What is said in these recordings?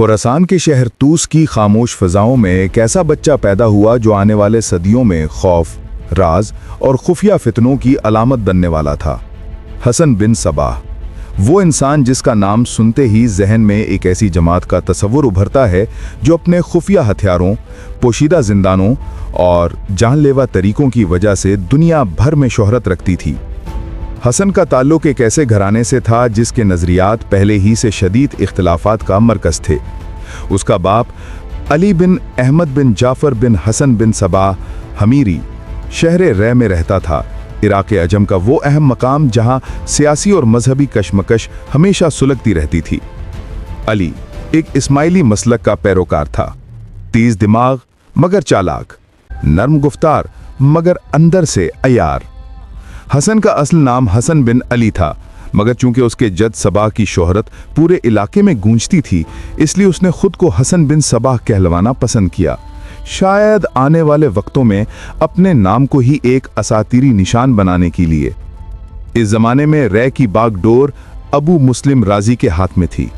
खुरासान के शहर तूस की खामोश फिजाओं में एक ऐसा बच्चा पैदा हुआ जो आने वाले सदियों में खौफ, राज और खुफिया फितनों की अलामत बनने वाला था। हसन बिन सबाह, वो इंसान जिसका नाम सुनते ही जहन में एक ऐसी जमात का तस्वुर उभरता है जो अपने खुफिया हथियारों, पोशीदा जिंदानों और जानलेवा तरीकों की वजह से दुनिया भर में शोहरत रखती थी। हसन का ताल्लुक एक ऐसे घराने से था जिसके नज़रियात पहले ही से शदीद इख्तिलाफात का मरकज़ थे। उसका बाप अली बिन अहमद बिन जाफ़र बिन हसन बिन सबाह हमीरी शहर रै में रहता था। इराक़ अजम का वो अहम मकाम जहाँ सियासी और मजहबी कशमकश हमेशा सुलगती रहती थी। अली एक इस्माइली मसलक का पैरोकार था। तेज़ दिमाग मगर चालाक, नर्म गुफ्तार मगर अंदर से अयार। हसन का असल नाम हसन बिन अली था, मगर चूंकि उसके जद सबाह की शोहरत पूरे इलाके में गूंजती थी, इसलिए उसने खुद को हसन बिन सबाह कहलवाना पसंद किया, शायद आने वाले वक्तों में अपने नाम को ही एक असातीरी निशान बनाने के लिए। इस जमाने में रै की बागडोर अबू मुस्लिम राजी के हाथ में थी,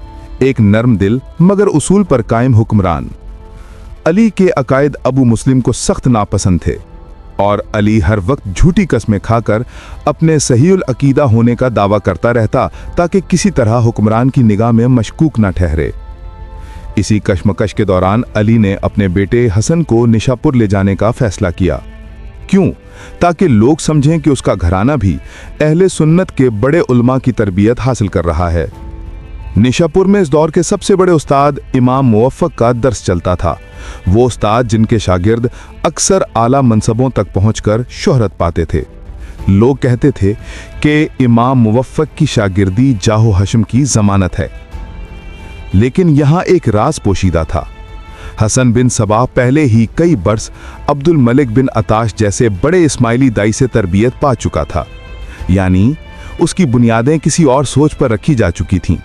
एक नर्म दिल मगर उसूल पर कायम हुक्मरान। अली के अकायद अबू मुस्लिम को सख्त नापसंद थे और अली हर वक्त झूठी कस्में खाकर अपने सहीउल अकीदा होने का दावा करता रहता ताकि किसी तरह हुक्मरान की निगाह में मशकूक न ठहरे। इसी कशमकश के दौरान अली ने अपने बेटे हसन को निशापुर ले जाने का फैसला किया। क्यों? ताकि लोग समझें कि उसका घराना भी अहले सुन्नत के बड़े उलमा की तरबियत हासिल कर रहा है। निशापुर में इस दौर के सबसे बड़े उस्ताद इमाम मुवफ़्फ़क़ का दर्स चलता था, वो उस्ताद जिनके शागिर्द अक्सर आला मनसबों तक पहुंचकर शोहरत पाते थे। लोग कहते थे कि इमाम मुवफ़्फ़क़ की शागिर्दी जाहो हशम की जमानत है। लेकिन यहाँ एक राज पोशीदा था। हसन बिन सबाह पहले ही कई बरस अब्दुल मलिक बिन अताश जैसे बड़े इस्माइली दाई से तरबियत पा चुका था, यानी उसकी बुनियादें किसी और सोच पर रखी जा चुकी थीं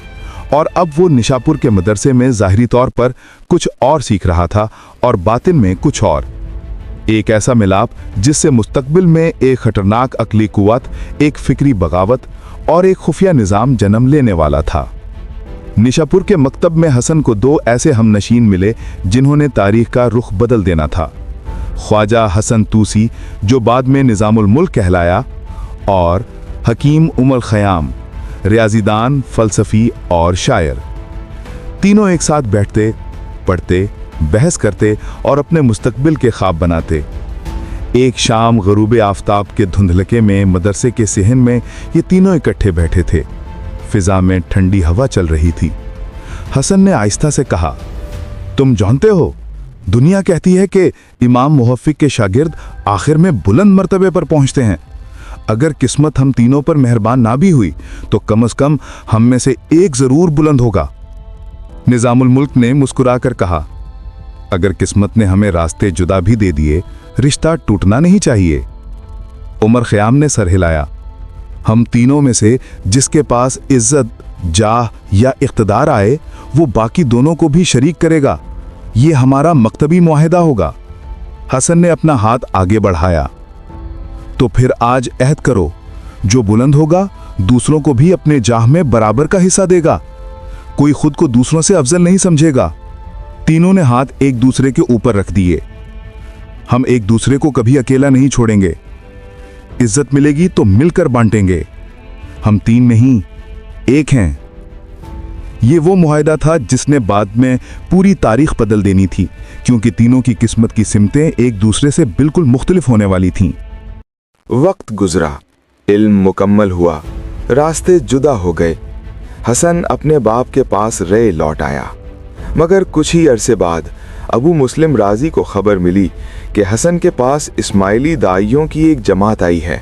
और अब वो निशापुर के मदरसे में ज़ाहिरी तौर पर कुछ और सीख रहा था और बातिन में कुछ और। एक ऐसा मिलाप जिससे मुस्तकबिल में एक खतरनाक अक्ली कुव्वत, एक फिक्री बगावत और एक खुफिया निज़ाम जन्म लेने वाला था। निशापुर के मकतब में हसन को दो ऐसे हमनशीन मिले जिन्होंने तारीख का रुख बदल देना था। ख्वाजा हसन तूसी, जो बाद में निज़ामुल मुल्क कहलाया, और हकीम उमर ख़याम, रियाज़ीदान, फ़लसफ़ी और शायर। तीनों एक साथ बैठते, पढ़ते, बहस करते और अपने मुस्तकबिल के ख्वाब बनाते। एक शाम ग़ुरूब आफ़ताब के धुंधलके में मदरसे के सेहन में ये तीनों इकट्ठे बैठे थे। फ़िज़ा में ठंडी हवा चल रही थी। हसन ने आहिस्ता से कहा, तुम जानते हो, दुनिया कहती है कि इमाम मुवफ़्फ़क़ के शागिर्द आखिर में बुलंद मर्तबे पर पहुँचते हैं। अगर किस्मत हम तीनों पर मेहरबान ना भी हुई तो कम से कम हम में से एक ज़रूर बुलंद होगा। निज़ामुल मुल्क ने मुस्कुराकर कहा, अगर किस्मत ने हमें रास्ते जुदा भी दे दिए, रिश्ता टूटना नहीं चाहिए। उमर ख़याम ने सर हिलाया, हम तीनों में से जिसके पास इज्जत, जाह या इख्तिदार आए, वो बाकी दोनों को भी शरीक करेगा। ये हमारा मकतबी मुआहिदा होगा। हसन ने अपना हाथ आगे बढ़ाया, तो फिर आज अहद करो, जो बुलंद होगा दूसरों को भी अपने जाह में बराबर का हिस्सा देगा। कोई खुद को दूसरों से अफजल नहीं समझेगा। तीनों ने हाथ एक दूसरे के ऊपर रख दिए। हम एक दूसरे को कभी अकेला नहीं छोड़ेंगे। इज्जत मिलेगी तो मिलकर बांटेंगे। हम तीन नहीं, एक हैं। ये वो मुआहिदा था जिसने बाद में पूरी तारीख बदल देनी थी, क्योंकि तीनों की किस्मत की सिमतें एक दूसरे से बिल्कुल मुख्तलिफ होने वाली थीं। वक्त गुजरा, इल्म मुकम्मल हुआ, रास्ते जुदा हो गए। हसन अपने बाप के पास रे लौट आया, मगर कुछ ही अरसे बाद अबू मुस्लिम राजी को खबर मिली कि हसन के पास इस्माइली दाइयों की एक जमात आई है।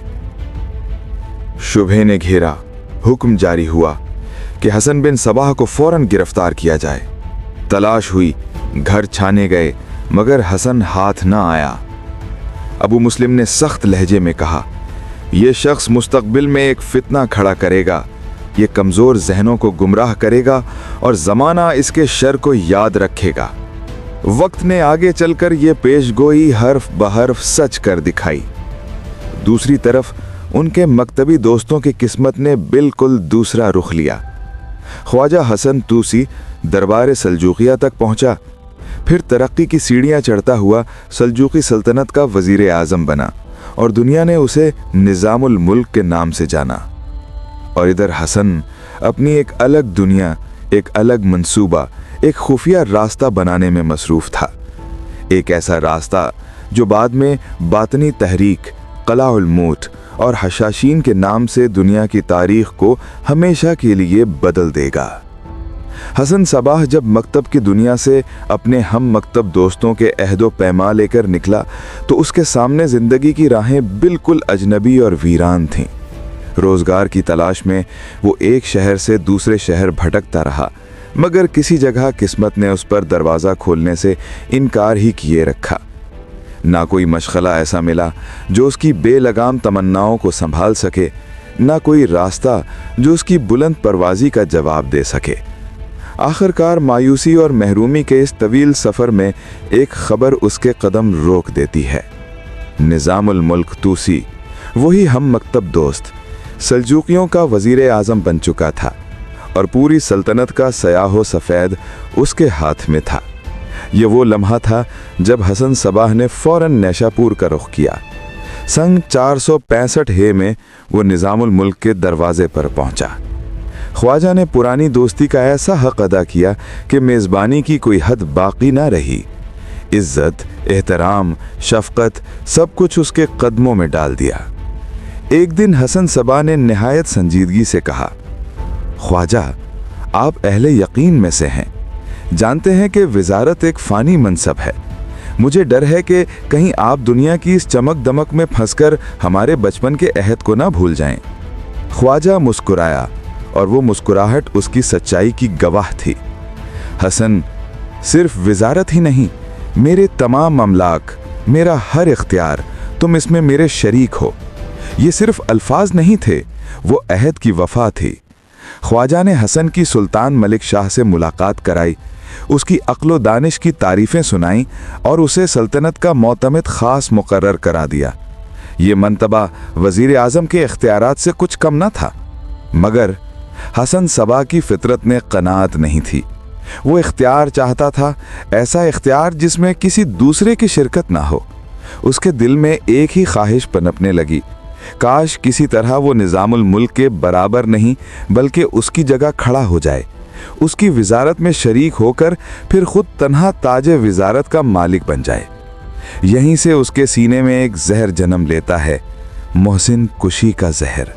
शुबे ने घेरा, हुक्म जारी हुआ कि हसन बिन सबाह को फौरन गिरफ्तार किया जाए। तलाश हुई, घर छाने गए, मगर हसन हाथ न आया। अबू मुस्लिम ने सख्त लहजे में कहा, यह शख्स मुस्तकबिल में एक फितना खड़ा करेगा, ये कमज़ोर जहनों को गुमराह करेगा और ज़माना इसके शर को याद रखेगा। वक्त ने आगे चलकर ये पेशगोई हर्फ बहर्फ सच कर दिखाई। दूसरी तरफ उनके मकतबी दोस्तों की किस्मत ने बिल्कुल दूसरा रुख लिया। ख्वाजा हसन तूसी दरबार सल्जूकिया तक पहुंचा, फिर तरक्की की सीढ़ियां चढ़ता हुआ सल्जूकी सल्तनत का वजीर आजम बना और दुनिया ने उसे निज़ामुल मुल्क के नाम से जाना। और इधर हसन अपनी एक अलग दुनिया, एक अलग मंसूबा, एक खुफिया रास्ता बनाने में मसरूफ था। एक ऐसा रास्ता जो बाद में बातनी तहरीक, कलाउल मौत और हशाशीन के नाम से दुनिया की तारीख को हमेशा के लिए बदल देगा। हसन सबाह जब मकतब की दुनिया से अपने हम मकतब दोस्तों के अहदो पैमा लेकर निकला तो उसके सामने ज़िंदगी की राहें बिल्कुल अजनबी और वीरान थीं। रोज़गार की तलाश में वो एक शहर से दूसरे शहर भटकता रहा, मगर किसी जगह किस्मत ने उस पर दरवाज़ा खोलने से इनकार ही किए रखा। ना कोई मशगला ऐसा मिला जो उसकी बेलगाम तमन्नाओं को संभाल सके, ना कोई रास्ता जो उसकी बुलंद परवाज़ी का जवाब दे सके। आखिरकार मायूसी और महरूमी के इस तवील सफ़र में एक खबर उसके कदम रोक देती है। निज़ामुल मुल्क तूसी, वही हम मकतब दोस्त, सल्जूकियों का वज़ीर आज़म बन चुका था और पूरी सल्तनत का सयाहो सफ़ेद उसके हाथ में था। ये वो लम्हा था जब हसन सबाह ने फ़ौरन नैशापुर का रुख किया। सन 465 हे में वो निज़ामुल मुल्क के दरवाजे पर पहुंचा। ख्वाजा ने पुरानी दोस्ती का ऐसा हक अदा किया कि मेज़बानी की कोई हद बाकी ना रही। इज़्ज़त, एहतराम, शफ़क़त सब कुछ उसके कदमों में डाल दिया। एक दिन हसन सबा ने निहायत संजीदगी से कहा, ख्वाजा, आप अहले यकीन में से हैं, जानते हैं कि वज़ारत एक फ़ानी मनसब है। मुझे डर है कि कहीं आप दुनिया की इस चमक दमक में फंसकर हमारे बचपन के अहद को ना भूल जाएं। ख्वाजा मुस्कुराया और वो मुस्कुराहट उसकी सच्चाई की गवाह थी। हसन, सिर्फ वज़ारत ही नहीं, मेरे तमाम अमलाक, मेरा हर इख्तियार, तुम इसमें मेरे शरीक हो। ये सिर्फ अल्फाज नहीं थे, वो अहद की वफा थी। ख्वाजा ने हसन की सुल्तान मलिक शाह से मुलाकात कराई, उसकी अक्ल दानिश की तारीफ़ें सुनाईं और उसे सल्तनत का मोतमिद ख़ास मुकर्रर करा दिया। ये मंतबा वज़ीर आज़म के इख्तियारात से कुछ कम न था, मगर हसन सबा की फितरत में कनात नहीं थी। वो इख्तियार चाहता था, ऐसा इख्तियार जिसमें किसी दूसरे की शिरकत ना हो। उसके दिल में एक ही ख्वाहिश पनपने लगी, काश किसी तरह वो निज़ामुल मुल्क के बराबर नहीं बल्कि उसकी जगह खड़ा हो जाए, उसकी वज़ारत में शरीक होकर फिर खुद तन्हा ताजे वज़ारत का मालिक बन जाए। यहीं से उसके सीने में एक जहर जन्म लेता है, मोहसिन कुशी का जहर।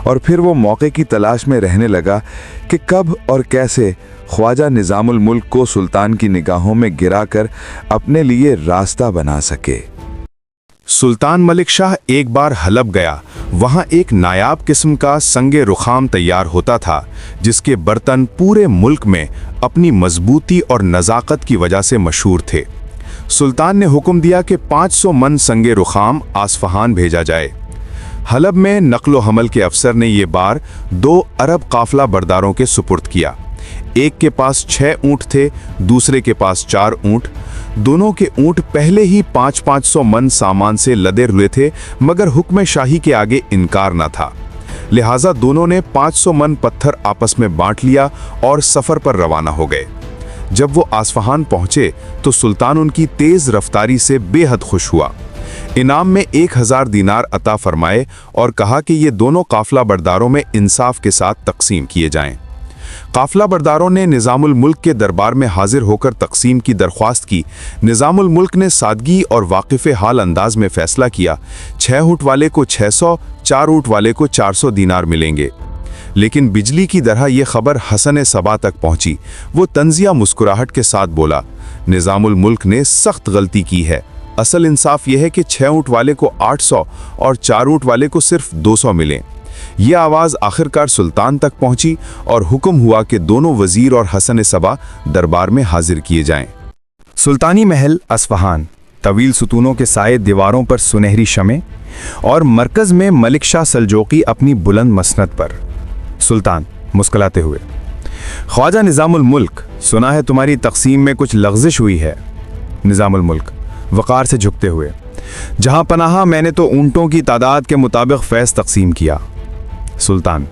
और फिर वो मौके की तलाश में रहने लगा कि कब और कैसे ख्वाजा निज़ामुल मुल्क को सुल्तान की निगाहों में गिराकर अपने लिए रास्ता बना सके। सुल्तान मलिक शाह एक बार हलब गया। वहाँ एक नायाब किस्म का संगे रुखाम तैयार होता था, जिसके बर्तन पूरे मुल्क में अपनी मजबूती और नज़ाकत की वजह से मशहूर थे। सुल्तान ने हुक्म दिया कि 500 मन संगे रुखाम आसफहान भेजा जाए। हलब में नक्लो हमल के अफसर ने ये बार 2 अरब काफला बरदारों के सुपुर्द किया। एक के पास 6 ऊँट थे, दूसरे के पास 4 ऊँट। दोनों के ऊँट पहले ही 500-500 मन सामान से लदे हुए थे, मगर हुक्म शाही के आगे इनकार न था। लिहाजा दोनों ने 500 मन पत्थर आपस में बांट लिया और सफ़र पर रवाना हो गए। जब वो आसफहान पहुंचे तो सुल्तान उनकी तेज़ रफ्तारी से बेहद खुश हुआ। इनाम में 1000 दीनार अता फरमाए और कहा कि ये दोनों काफला बरदारों में इंसाफ के साथ तकसीम किए जाएं। काफला बरदारों ने निज़ामुल मुल्क के दरबार में हाजिर होकर तकसीम की दरख्वास्त की। निज़ामुल मुल्क ने सादगी और वाकिफ़े हाल अंदाज में फैसला किया, 6 ऊँट वाले को 600, 4 ऊँट वाले को 400 दीनार मिलेंगे। लेकिन बिजली की तरह ये खबर हसन सबा तक पहुंची। वो तंजिया मुस्कुराहट के साथ बोला, निज़ामुल मुल्क ने सख्त गलती की है। असल इंसाफ यह है कि 6 ऊँट वाले को 800 और 4 ऊँट वाले को सिर्फ 200 मिलें। यह आवाज़ आखिरकार सुल्तान तक पहुंची और हुक्म हुआ कि दोनों वजीर और हसन सबा दरबार में हाजिर किए जाएं। सुल्तानी महल अस्फहान, तवील सुतूनों के साए दीवारों पर सुनहरी शमें और मरकज़ में मलिक शाह सल्जूकी अपनी बुलंद मसनद पर। सुल्तान मुस्कुराते हुए, ख्वाजा निज़ामुल मुल्क, सुना है तुम्हारी तकसीम में कुछ लग़ज़िश हुई है। निज़ामुल मुल्क वक़ार से झुकते हुए, जहाँ पनाहा मैंने तो ऊँटों की तादाद के मुताबिक फैज़ तकसीम किया। सुल्तान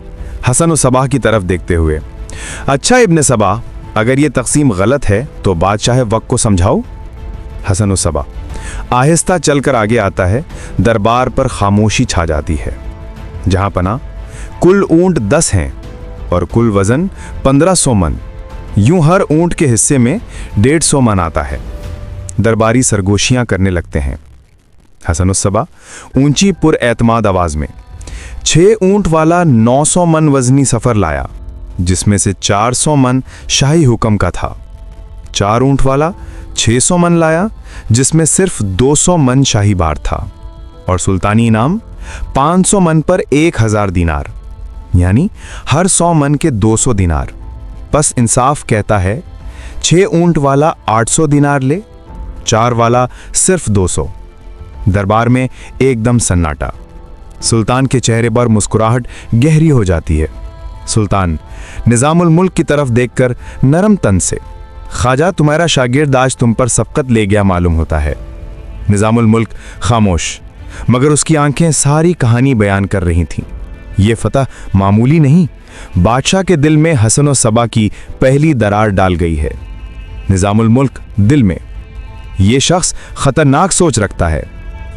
हसन और सबाह की तरफ देखते हुए, अच्छा इब्न सबा, अगर ये तकसीम गलत है तो बादशाह वक्त को समझाओ। हसन सबा आहिस्ता चलकर आगे आता है। दरबार पर खामोशी छा जाती है। जहां पना कुल ऊंट 10 हैं और कुल वजन 1500 मन। यूं हर ऊंट के हिस्से में 150 मन आता है। दरबारी सरगोशियां करने लगते हैं। हसन सबा ऊंची पुरएतमाद आवाज में, 6 ऊंट वाला 900 मन वजनी सफर लाया, जिसमें से 400 मन शाही हुक्म का था। 4 ऊंट वाला 600 मन लाया, जिसमें सिर्फ 200 मन शाही बार था, और सुल्तानी इनाम 500 मन पर 1000 दिनार, यानी हर 100 मन के 200 दिनार। बस इंसाफ कहता है 6 ऊंट वाला 800 दिनार ले, 4 वाला सिर्फ 200। दरबार में एकदम सन्नाटा। सुल्तान के चेहरे पर मुस्कुराहट गहरी हो जाती है। सुल्तान निजामुल मुल्क की तरफ देखकर नरम तन से, ख्वाजा तुम्हारा शागिर्द आज तुम पर सबकत ले गया मालूम होता है। निजामुल मुल्क खामोश, मगर उसकी आंखें सारी कहानी बयान कर रही थीं। ये फतह मामूली नहीं, बादशाह के दिल में हसन सबा की पहली दरार डाल गई है। निजामुल मुल्क दिल में, ये शख्स खतरनाक सोच रखता है।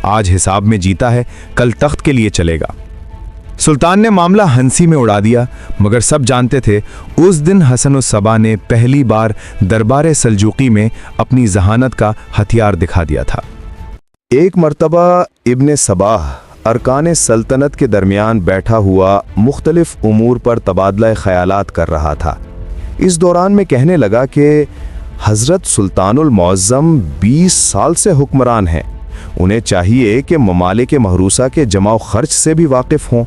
आज हिसाब में जीता है, कल तख्त के लिए चलेगा। सुल्तान ने मामला हंसी में उड़ा दिया, मगर सब जानते थे उस दिन हसन सबा ने पहली बार दरबार सल्जूकी में अपनी जहानत का हथियार दिखा दिया था। एक मर्तबा इब्ने सबाह अरकान सल्तनत के दरमियान बैठा हुआ मुख्तलिफ उमूर पर तबादला ख्यालात कर रहा था। इस दौरान में कहने लगा कि हज़रत सुल्तानुल मुअज़्ज़म 20 साल से हुक्मरान हैं। उन्हें चाहिए कि ममालिक महरूसा के जमाव खर्च से भी वाकिफ हों।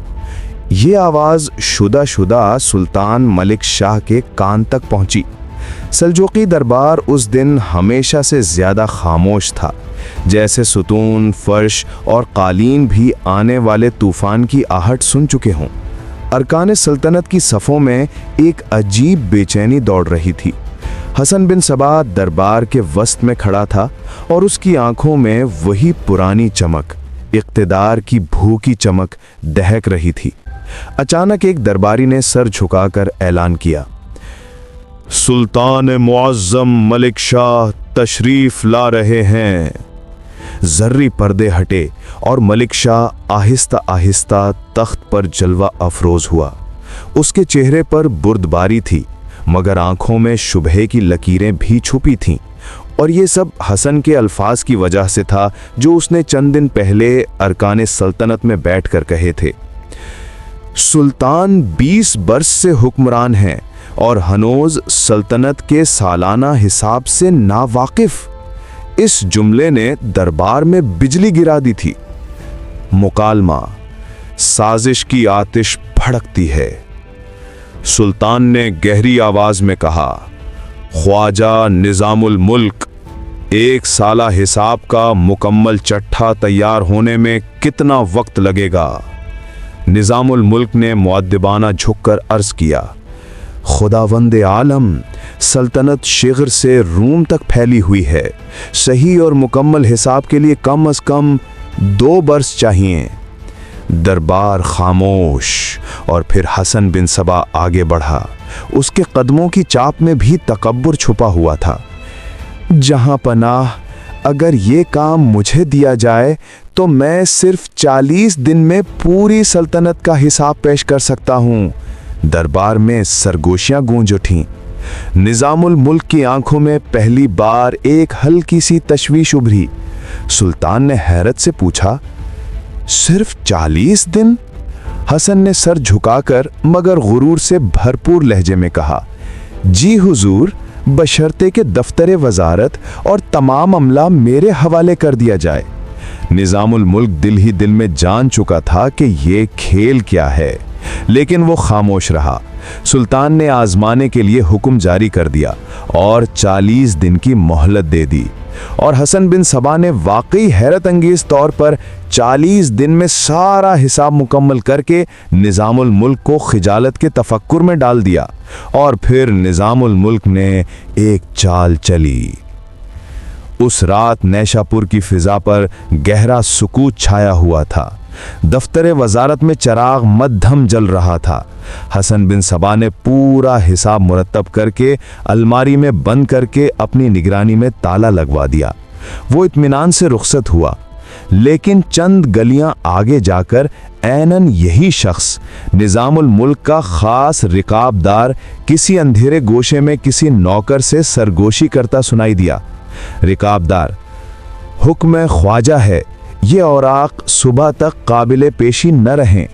ये आवाज़ शुदा शुदा सुल्तान मलिक शाह के कान तक पहुंची। सल्जूकी दरबार उस दिन हमेशा से ज़्यादा खामोश था, जैसे सुतून, फर्श और कालीन भी आने वाले तूफान की आहट सुन चुके हों। अरकान सल्तनत की सफ़ों में एक अजीब बेचैनी दौड़ रही थी। हसन बिन सबा दरबार के वस्त में खड़ा था और उसकी आंखों में वही पुरानी चमक, इक़्तिदार की भूखी चमक दहक रही थी। अचानक एक दरबारी ने सर झुकाकर ऐलान किया, सुल्तान मुअज़्ज़म मलिक शाह तशरीफ ला रहे हैं। जर्री पर्दे हटे और मलिक शाह आहिस्ता आहिस्ता तख्त पर जलवा अफरोज हुआ। उसके चेहरे पर बुर्दबारी थी, मगर आंखों में शुबहे की लकीरें भी छुपी थीं, और ये सब हसन के अल्फाज की वजह से था जो उसने चंद दिन पहले अरकान सल्तनत में बैठकर कहे थे। सुल्तान 20 बरस से हुक्मरान हैं और हनोज सल्तनत के सालाना हिसाब से नावाकिफ। इस जुमले ने दरबार में बिजली गिरा दी थी। मुकालमा, साजिश की आतिश भड़कती है। सुल्तान ने गहरी आवाज में कहा, ख्वाजा निजामुल मुल्क, 1 साला हिसाब का मुकम्मल चट्ठा तैयार होने में कितना वक्त लगेगा? निजामुल मुल्क ने मुअद्दिबाना झुककर अर्ज किया, खुदावंदे आलम, सल्तनत शिगर से रूम तक फैली हुई है। सही और मुकम्मल हिसाब के लिए कम अज कम 2 बरस चाहिए। दरबार खामोश, और फिर हसन बिन सबा आगे बढ़ा। उसके कदमों की चाप में भी तकब्बुर छुपा हुआ था। जहां पनाह, अगर ये काम मुझे दिया जाए तो मैं सिर्फ 40 दिन में पूरी सल्तनत का हिसाब पेश कर सकता हूं। दरबार में सरगोशियां गूंज उठीं। निजामुल मुल्क की आंखों में पहली बार एक हल्की सी तशवीश उभरी। सुल्तान ने हैरत से पूछा, सिर्फ 40 दिन? हसन ने सर झुकाकर मगर गुरूर से भरपूर लहजे में कहा, जी हुजूर, बशर्ते के दफ्तरे वजारत और तमाम अमला मेरे हवाले कर दिया जाए। निजामुल मुल्क दिल ही दिल में जान चुका था कि ये खेल क्या है, लेकिन वो खामोश रहा। सुल्तान ने आजमाने के लिए हुक्म जारी कर दिया और 40 दिन की मोहलत दे दी, और हसन बिन सबा ने वाकई हैरत अंगेज तौर पर 40 दिन में सारा हिसाब मुकम्मल करके निजामुल मुल्क को खिजालत के तफक्कुर में डाल दिया। और फिर निजामुल मुल्क ने एक चाल चली। उस रात नैशापुर की फिजा पर गहरा सुकूत छाया हुआ था। दफ्तर वजारत में चिराग मद्धम जल रहा था। हसन बिन सबा ने पूरा हिसाब मुरतब करके अलमारी में बंद करके अपनी निगरानी में ताला लगवा दिया। वो इत्मीनान से रुखसत हुआ, लेकिन चंद गलियां आगे जाकर ऐनन यही शख्स निजामुल मुल्क का खास रिकाबदार किसी अंधेरे गोशे में किसी नौकर से सरगोशी करता सुनाई दिया। रिकाबदार, हुक्म ख्वाजा है, ये औराक सुबह तक काबिले पेशी न रहें।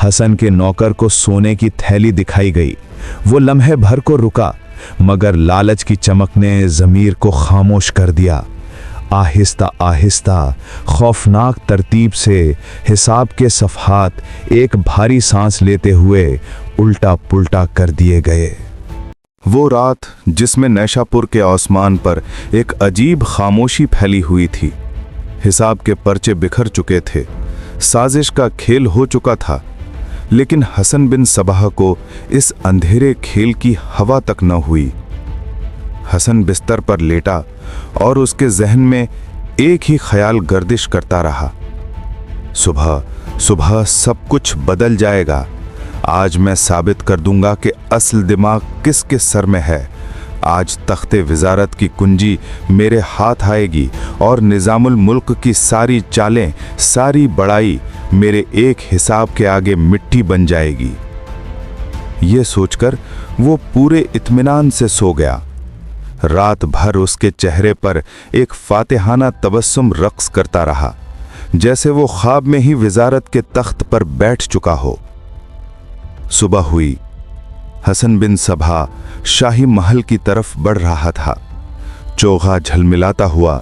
हसन के नौकर को सोने की थैली दिखाई गई। वो लम्हे भर को रुका, मगर लालच की चमक ने ज़मीर को खामोश कर दिया। आहिस्ता आहिस्ता खौफनाक तरतीब से हिसाब के सफ़हात एक भारी सांस लेते हुए उल्टा पुल्टा कर दिए गए। वो रात जिसमें नैशापुर के आसमान पर एक अजीब खामोशी फैली हुई थी। हिसाब के पर्चे बिखर चुके थे, साजिश का खेल हो चुका था, लेकिन हसन बिन सबाह को इस अंधेरे खेल की हवा तक न हुई। हसन बिस्तर पर लेटा और उसके जहन में एक ही ख्याल गर्दिश करता रहा, सुबह सुबह सब कुछ बदल जाएगा। आज मैं साबित कर दूंगा कि असल दिमाग किसके सर में है। आज तख्ते वजारत की कुंजी मेरे हाथ आएगी और निजामुल मुल्क की सारी चालें, सारी बड़ाई मेरे एक हिसाब के आगे मिट्टी बन जाएगी। ये सोचकर वो पूरे इत्मीनान से सो गया। रात भर उसके चेहरे पर एक फातिहाना तबस्सुम रक्स करता रहा, जैसे वो ख्वाब में ही वजारत के तख्त पर बैठ चुका हो। सुबह हुई। हसन बिन सबा शाही महल की तरफ बढ़ रहा था। चोगा झलमिलाता हुआ,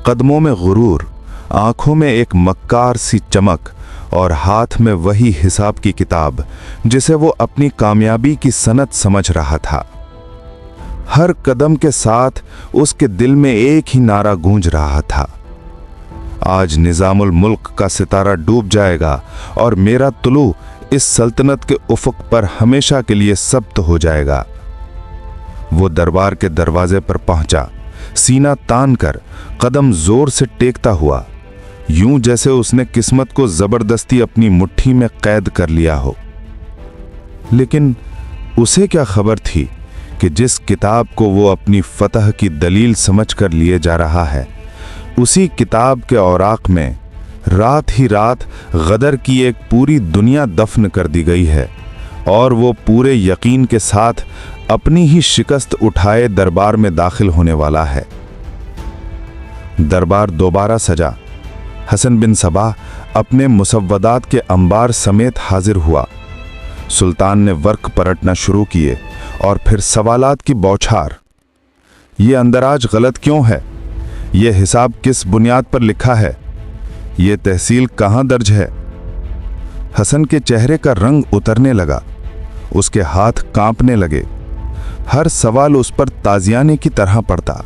कदमों में गुरूर, आंखों में एक मक्कार सी चमक और हाथ में वही हिसाब की किताब जिसे वो अपनी कामयाबी की सनद समझ रहा था। हर कदम के साथ उसके दिल में एक ही नारा गूंज रहा था, आज निजामुल मुल्क का सितारा डूब जाएगा और मेरा तुलू इस सल्तनत के उफक पर हमेशा के लिए सब्त हो जाएगा। वो दरबार के दरवाजे पर पहुंचा, सीना तान कर कदम जोर से टेकता हुआ, यूं जैसे उसने किस्मत को जबरदस्ती अपनी मुट्ठी में कैद कर लिया हो। लेकिन उसे क्या खबर थी कि जिस किताब को वो अपनी फतह की दलील समझकर लिए जा रहा है, उसी किताब के औराक में रात ही रात गदर की एक पूरी दुनिया दफन कर दी गई है और वो पूरे यकीन के साथ अपनी ही शिकस्त उठाए दरबार में दाखिल होने वाला है। दरबार दोबारा सजा। हसन बिन सबा अपने मुसव्वदात के अंबार समेत हाजिर हुआ। सुल्तान ने वर्क पलटना शुरू किए और फिर सवालात की बौछार। ये अंदराज गलत क्यों है? ये हिसाब किस बुनियाद पर लिखा है? ये तहसील कहाँ दर्ज है? हसन के चेहरे का रंग उतरने लगा, उसके हाथ कांपने लगे। हर सवाल उस पर ताजियाने की तरह पड़ता।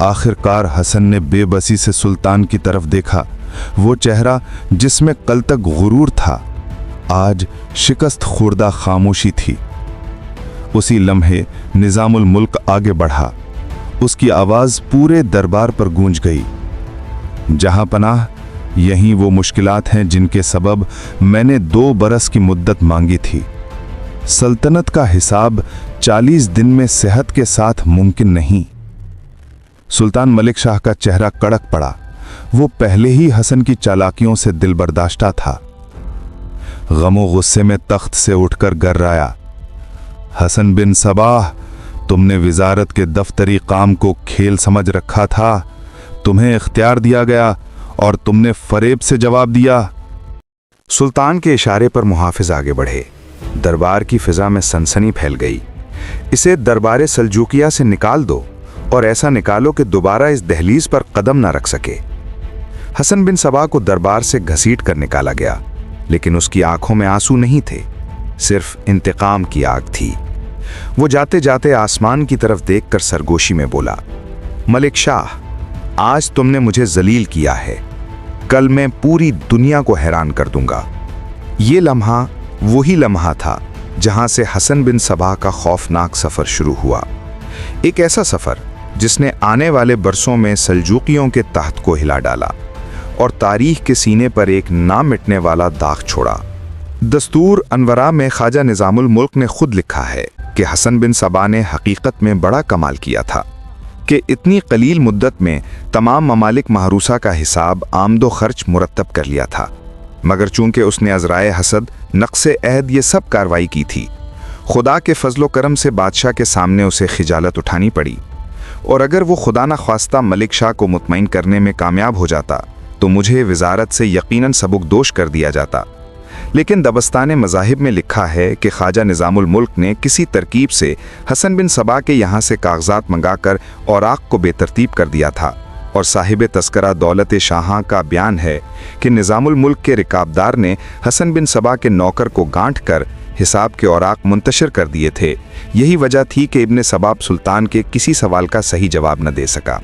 आखिरकार हसन ने बेबसी से सुल्तान की तरफ देखा। वो चेहरा जिसमें कल तक गुरूर था, आज शिकस्त खुर्दा खामोशी थी। उसी लम्हे निजामुल मुल्क आगे बढ़ा। उसकी आवाज पूरे दरबार पर गूंज गई, जहां पनाह, यही वो मुश्किलात हैं जिनके सबब मैंने 2 बरस की मुद्दत मांगी थी। सल्तनत का हिसाब 40 दिन में सेहत के साथ मुमकिन नहीं। सुल्तान मलिक शाह का चेहरा कड़क पड़ा। वो पहले ही हसन की चालाकियों से दिल बर्दाश्ता था। गमो गुस्से में तख्त से उठकर गर्राया, हसन बिन सबाह, तुमने विजारत के दफ्तरी काम को खेल समझ रखा था। तुम्हें इख्तियार दिया गया और तुमने फरेब से जवाब दिया। सुल्तान के इशारे पर मुहाफिज आगे बढ़े। दरबार की फिजा में सनसनी फैल गई। इसे दरबार सल्जूकिया से निकाल दो और ऐसा निकालो कि दोबारा इस दहलीज पर कदम ना रख सके। हसन बिन सबा को दरबार से घसीट कर निकाला गया, लेकिन उसकी आंखों में आंसू नहीं थे, सिर्फ इंतकाम की आग थी। वो जाते जाते आसमान की तरफ देखकर सरगोशी में बोला, मलिक शाह, आज तुमने मुझे जलील किया है, कल मैं पूरी दुनिया को हैरान कर दूंगा। ये लम्हा वही लम्हा था जहां से हसन बिन सबा का खौफनाक सफर शुरू हुआ। एक ऐसा सफर जिसने आने वाले बरसों में सल्जूकियों के तख्त को हिला डाला। اور تاریخ کے سینے پر ایک نہ مٹنے والا داغ چھوڑا۔ دستور انورا میں خواجہ نظام الملک نے خود لکھا ہے کہ حسن بن صبا نے حقیقت میں بڑا کمال کیا تھا کہ اتنی قلیل مدت میں تمام ممالک محروسہ کا حساب آمد و خرچ مرتب کر لیا تھا، مگر چونکہ اس نے عذرائے حسد، نقص عہد یہ سب کاروائی کی تھی، خدا کے فضل و کرم سے بادشاہ کے سامنے اسے خجالت اٹھانی پڑی، اور اگر وہ خدا نہ خواستہ ملک شاہ کو مطمئن کرنے میں کامیاب ہو جاتا تو مجھے وزارت سے یقیناً سبکدوش کر دیا جاتا۔ لیکن دبستان مذاہب میں لکھا ہے کہ خواجہ نظام الملک نے کسی ترکیب سے حسن بن صبا کے یہاں سے کاغذات منگا کر اوراق کو بے ترتیب کر دیا تھا، اور صاحب تذکرہ دولت شاہاں کا بیان ہے کہ نظام الملک کے رکابدار نے حسن بن صبا کے نوکر کو گانٹھ کر حساب کے اوراق منتشر کر دیے تھے۔ یہی وجہ تھی کہ ابن صبا سلطان کے کسی سوال کا صحیح جواب نہ دے سکا۔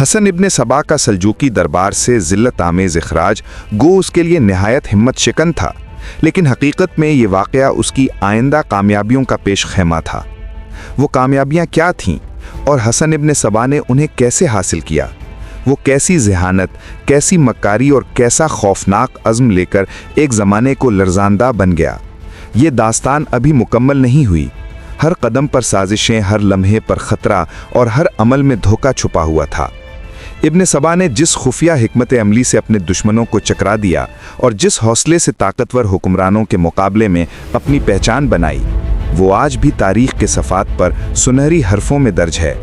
حسن ابن صبا کا سلجوقی دربار سے ذلت آمیز اخراج گو اس کے لیے نہایت ہمت شکن تھا، لیکن حقیقت میں یہ واقعہ اس کی آئندہ کامیابیوں کا پیش خیمہ تھا۔ وہ کامیابیاں کیا تھیں اور حسن ابن صبا نے انہیں کیسے حاصل کیا؟ وہ کیسی ذہانت، کیسی مکاری اور کیسا خوفناک عزم لے کر ایک زمانے کو لرزاندہ بن گیا؟ یہ داستان ابھی مکمل نہیں ہوئی۔ ہر قدم پر سازشیں، ہر لمحے پر خطرہ اور ہر عمل میں دھوکہ چھپا ہوا تھا۔ ابن صبا نے جس خفیہ حکمت عملی سے اپنے دشمنوں کو چکرا دیا اور جس حوصلے سے طاقتور حکمرانوں کے مقابلے میں اپنی پہچان بنائی، وہ آج بھی تاریخ کے صفحات پر سنہری حرفوں میں درج ہے۔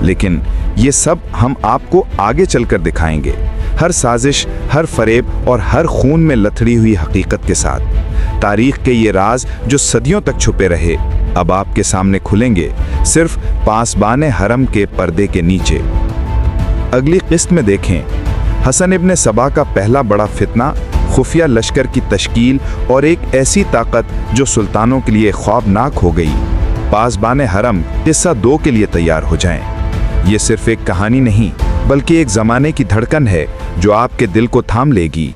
لیکن یہ سب ہم آپ کو آگے چل کر دکھائیں گے، ہر سازش، ہر فریب اور ہر خون میں لتھڑی ہوئی حقیقت کے ساتھ۔ تاریخ کے یہ راز جو صدیوں تک چھپے رہے، اب آپ کے سامنے کھلیں گے، صرف پاسبان حرم کے پردے کے نیچے۔ اگلی قسط میں دیکھیں حسن ابن صبا کا پہلا بڑا فتنہ، خفیہ لشکر کی تشکیل اور ایک ایسی طاقت جو سلطانوں کے لیے خوابناک ہو گئی۔ پاسبان حرم قصہ 2 کے لیے تیار ہو جائیں۔ یہ صرف ایک کہانی نہیں بلکہ ایک زمانے کی دھڑکن ہے جو آپ کے دل کو تھام لے گی۔